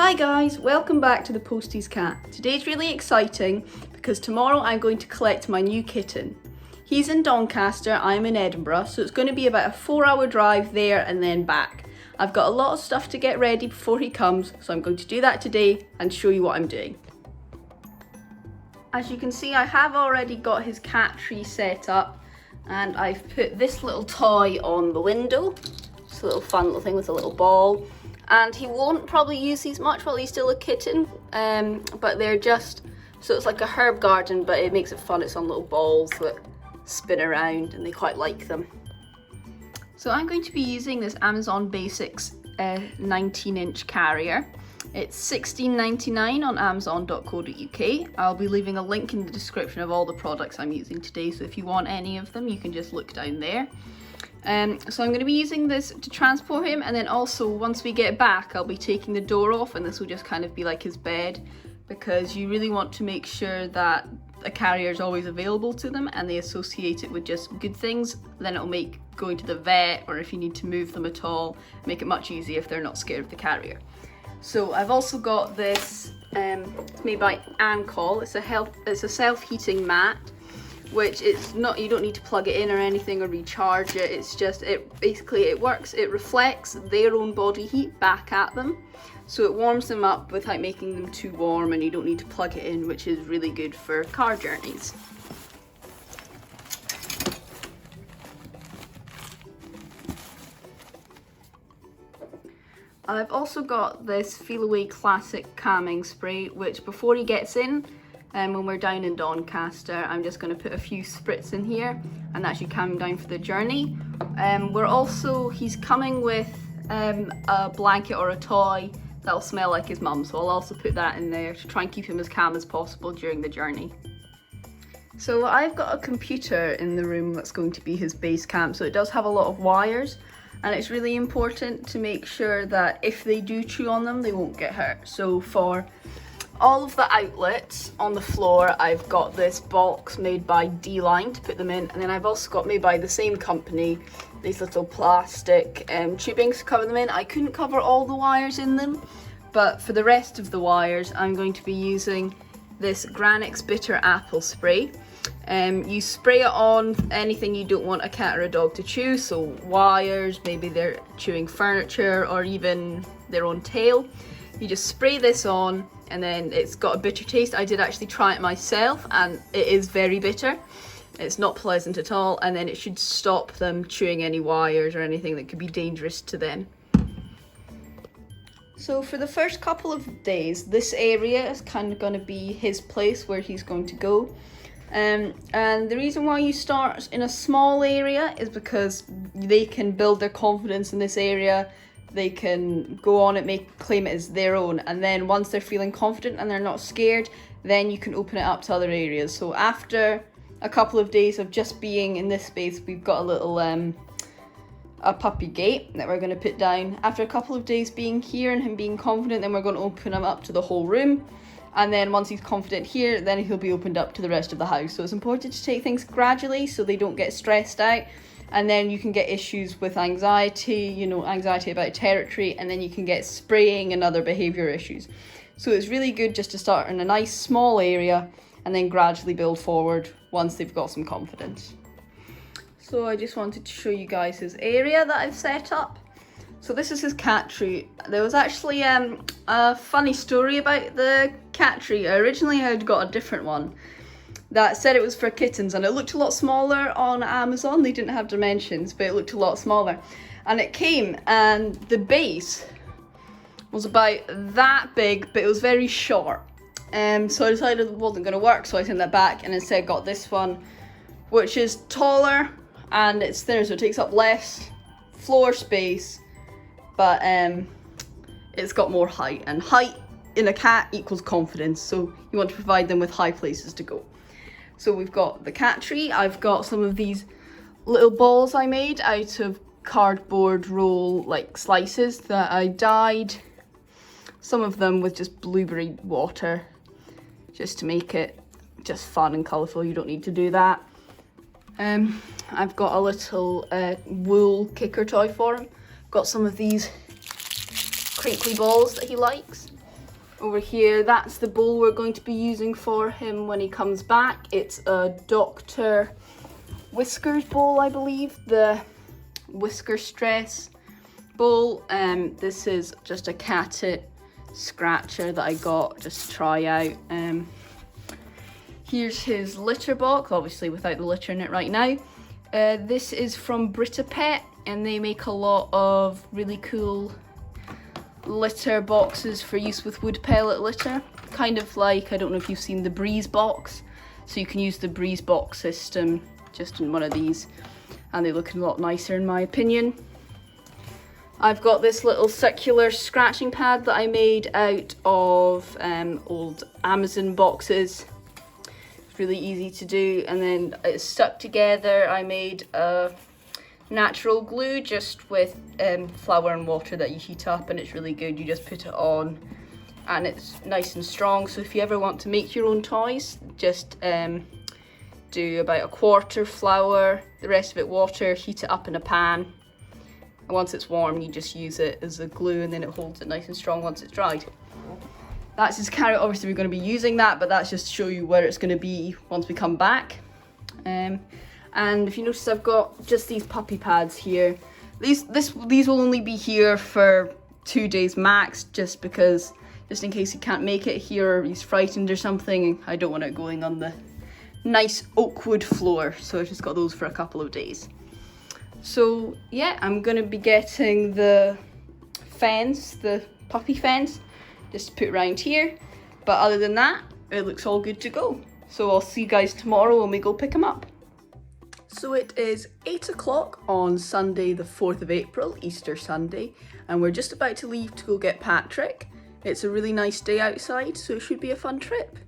Hi guys, welcome back to the Postie's Cat. Today's really exciting because tomorrow I'm going to collect my new kitten. He's in Doncaster, I'm in Edinburgh, so it's going to be about a 4-hour drive there and then back. I've got a lot of stuff to get ready before he comes, so I'm going to do that today and show you what I'm doing. As you can see, I have already got his cat tree set up and I've put this little toy on the window. It's a little fun little thing with a little ball. And he won't probably use these much while he's still a kitten, but they're just, so it's like a herb garden, but it makes it fun. It's on little balls that spin around and they quite like them. So I'm going to be using this Amazon Basics 19-inch carrier. It's $16.99 on amazon.co.uk. I'll be leaving a link in the description of all the products I'm using today, so if you want any of them, you can just look down there. So I'm going to be using this to transport him, and then also once we get back I'll be taking the door off and this will just kind of be like his bed, because you really want to make sure that a carrier is always available to them and they associate it with just good things. Then it'll make going to the vet, or if you need to move them at all, make it much easier if they're not scared of the carrier. So I've also got this, it's made by Ancol. It's a self-heating mat, which it's not, you don't need to plug it in or anything or recharge it. It's just, it works, it reflects their own body heat back at them. So it warms them up without making them too warm, and you don't need to plug it in, which is really good for car journeys. I've also got this Feel Away Classic Calming Spray, which before he gets in, when we're down in Doncaster, I'm just going to put a few spritz in here and that should calm him down for the journey. He's coming with a blanket or a toy that'll smell like his mum, so I'll also put that in there to try and keep him as calm as possible during the journey. So I've got a computer in the room that's going to be his base camp, so it does have a lot of wires, and it's really important to make sure that if they do chew on them, they won't get hurt. So for all of the outlets on the floor, I've got this box made by D-Line to put them in, and then I've also got, made by the same company, these little plastic tubings to cover them in. I couldn't cover all the wires in them, but for the rest of the wires I'm going to be using this Granix Bitter Apple Spray. You spray it on anything you don't want a cat or a dog to chew, so wires, maybe they're chewing furniture or even their own tail. You just spray this on, and then it's got a bitter taste. I did actually try it myself and it is very bitter. It's not pleasant at all, and then it should stop them chewing any wires or anything that could be dangerous to them. So for the first couple of days, this area is kind of going to be his place where he's going to go. And the reason why you start in a small area is because they can build their confidence in this area. They can go on and claim it as their own, and then once they're feeling confident and they're not scared, then you can open it up to other areas. So after a couple of days of just being in this space, we've got a little a puppy gate that we're going to put down. After a couple of days being here and him being confident, then we're going to open him up to the whole room, and then once he's confident here, then he'll be opened up to the rest of the house. So it's important to take things gradually so they don't get stressed out, and then you can get issues with anxiety, anxiety about territory, and then you can get spraying and other behaviour issues. So it's really good just to start in a nice small area and then gradually build forward once they've got some confidence. So I just wanted to show you guys his area that I've set up. So this is his cat tree. There was actually a funny story about the cat tree. Originally I had got a different one that said it was for kittens, and it looked a lot smaller on Amazon. They didn't have dimensions, but it looked a lot smaller. And it came, and the base was about that big, but it was very short. So I decided it wasn't going to work, so I sent that back and instead got this one, which is taller and it's thinner, so it takes up less floor space, but it's got more height, and height in a cat equals confidence, so you want to provide them with high places to go. So we've got the cat tree. I've got some of these little balls I made out of cardboard roll like slices that I dyed, some of them with just blueberry water, just to make it just fun and colourful. You don't need to do that. I've got a little wool kicker toy for him. Got some of these crinkly balls that he likes. Over here, that's the bowl we're going to be using for him when he comes back. It's a Dr. Whiskers bowl, I believe, the whisker stress bowl. This is just a Kitten scratcher that I got just to try out. Here's his litter box, obviously without the litter in it right now. This is from Pet, and they make a lot of really cool litter boxes for use with wood pellet litter. Kind of like, I don't know if you've seen the Breeze box, so you can use the Breeze box system just in one of these, and they look a lot nicer in my opinion. I've got this little circular scratching pad that I made out of old Amazon boxes. It's really easy to do, and then it's stuck together. I made a natural glue just with flour and water that you heat up, and it's really good. You just put it on and it's nice and strong. So if you ever want to make your own toys, just do about 1/4 flour, the rest of it water, heat it up in a pan, and once it's warm you just use it as a glue, and then it holds it nice and strong once it's dried. That's his carrot. Obviously we're going to be using that, but that's just to show you where it's going to be once we come back. And if you notice, I've got just these puppy pads here. These will only be here for 2 days max, just in case he can't make it here or he's frightened or something. I don't want it going on the nice oak wood floor, so I've just got those for a couple of days. So yeah, I'm gonna be getting the fence, the puppy fence, just to put around here. But other than that, it looks all good to go. So I'll see you guys tomorrow when we go pick him up. So it is 8 o'clock on Sunday the 4th of April, Easter Sunday, and we're just about to leave to go get Patrick. It's a really nice day outside, so it should be a fun trip.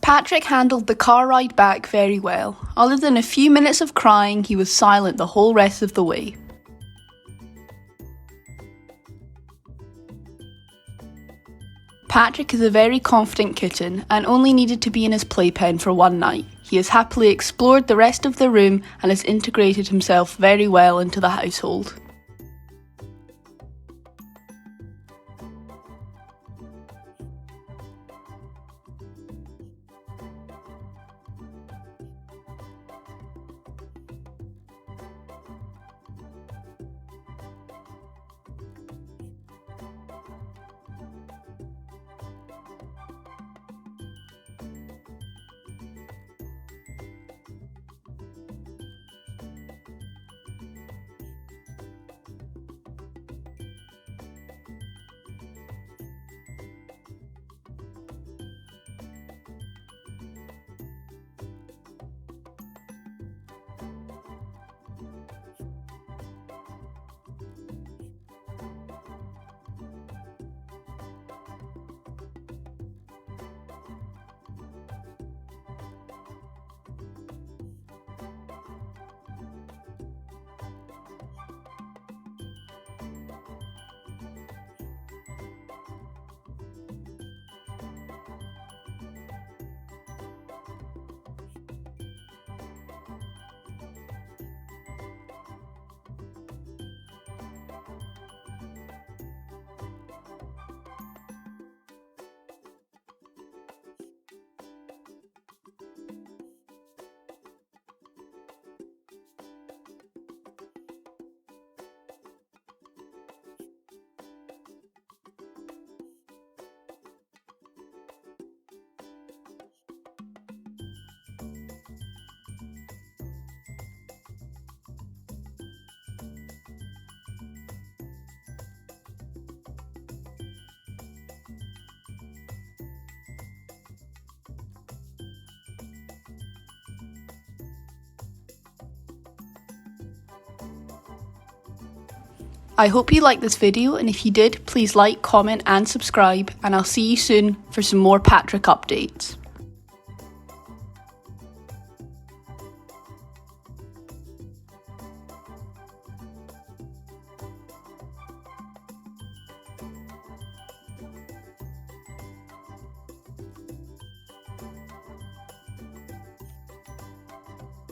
Patrick handled the car ride back very well. Other than a few minutes of crying, he was silent the whole rest of the way. Patrick is a very confident kitten and only needed to be in his playpen for one night. He has happily explored the rest of the room and has integrated himself very well into the household. I hope you liked this video, and if you did, please like, comment and subscribe, and I'll see you soon for some more Patrick updates.